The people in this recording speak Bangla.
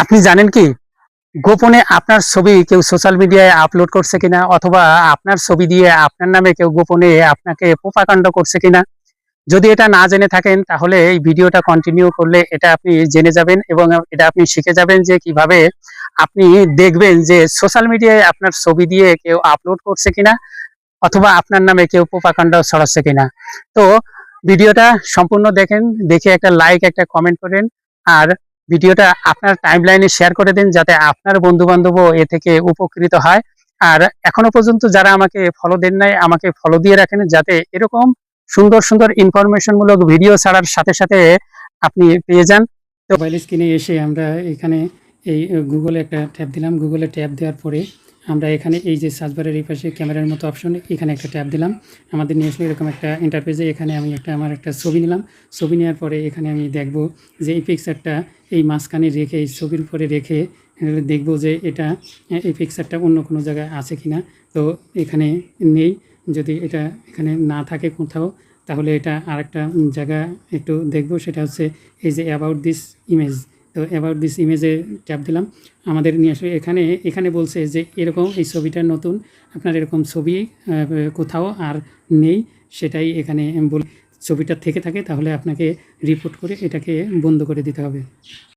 আপনি জানেন কি গোপনে আপনার ছবি কেউ সোশ্যাল মিডিয়ায় আপলোড করছে কিনা, অথবা আপনার ছবি দিয়ে আপনার নামে কেউ গোপনে আপনাকে প্রোপাগান্ডা করছে কিনা? যদি এটা না জেনে থাকেন তাহলে এই ভিডিওটা কন্টিনিউ করলে এটা আপনি জেনে যাবেন, এবং এটা আপনি শিখে যাবেন যে কিভাবে আপনি দেখবেন যে সোশ্যাল মিডিয়ায় আপনার ছবি দিয়ে কেউ আপলোড করছে কিনা, অথবা আপনার নামে কেউ প্রোপাগান্ডা ছড়াচ্ছে কিনা। তো ভিডিওটা সম্পূর্ণ দেখেন, দেখে একটা লাইক একটা কমেন্ট করেন, আর ভিডিওটা আপনার টাইমলাইনে শেয়ার করে দিন যাতে আপনার বন্ধু বান্ধবও এ থেকে উপকৃত হয়। আর এখনো পর্যন্ত যারা আমাকে ফলো দেন নাই, আমাকে ফলো দিয়ে রাখেন যাতে এরকম সুন্দর সুন্দর ইনফরমেশন মূলক ভিডিও ছাড়ার সাথে সাথে আপনি পেয়ে যান। তো মোবাইল স্ক্রিনে এসে আমরা এখানে এই গুগলে একটা ট্যাব দিলাম। গুগলে ট্যাব দেওয়ার পরে আমরা এখানে এই যে সার্চ বারের এই পাশে ক্যামেরার মতো অপশন, এখানে একটা ট্যাব দিলাম। আমাদের নিয়ে আসলে এরকম একটা ইন্টারফেসে এখানে আমি আমার একটা ছবি নিলাম। ছবি নেওয়ার পরে এখানে আমি দেখব যে এই পিকচারটা এই মাঝখানে রেখে, এই ছবির উপরে রেখে দেখব যে এটা এই পিকচারটা অন্য কোনো জায়গায় আছে কিনা। তো এখানে নেই। যদি এটা এখানে না থাকে কোথাও, তাহলে এটা আরেকটা জায়গা একটু দেখব। সেটা হচ্ছে এই যে অ্যাবাউট দিস ইমেজ। তো অ্যাবাউট দিস ইমেজে ট্যাপ দিলাম। আমাদের নিয়ে আসলে এখানে বলছে যে এরকম এই ছবিটা নতুন, আপনার এরকম ছবি কোথাও আর নেই। সেটাই এখানে ছবিটা থেকে থাকে তাহলে আপনাকে রিপোর্ট করে এটাকে বন্ধ করে দিতে হবে।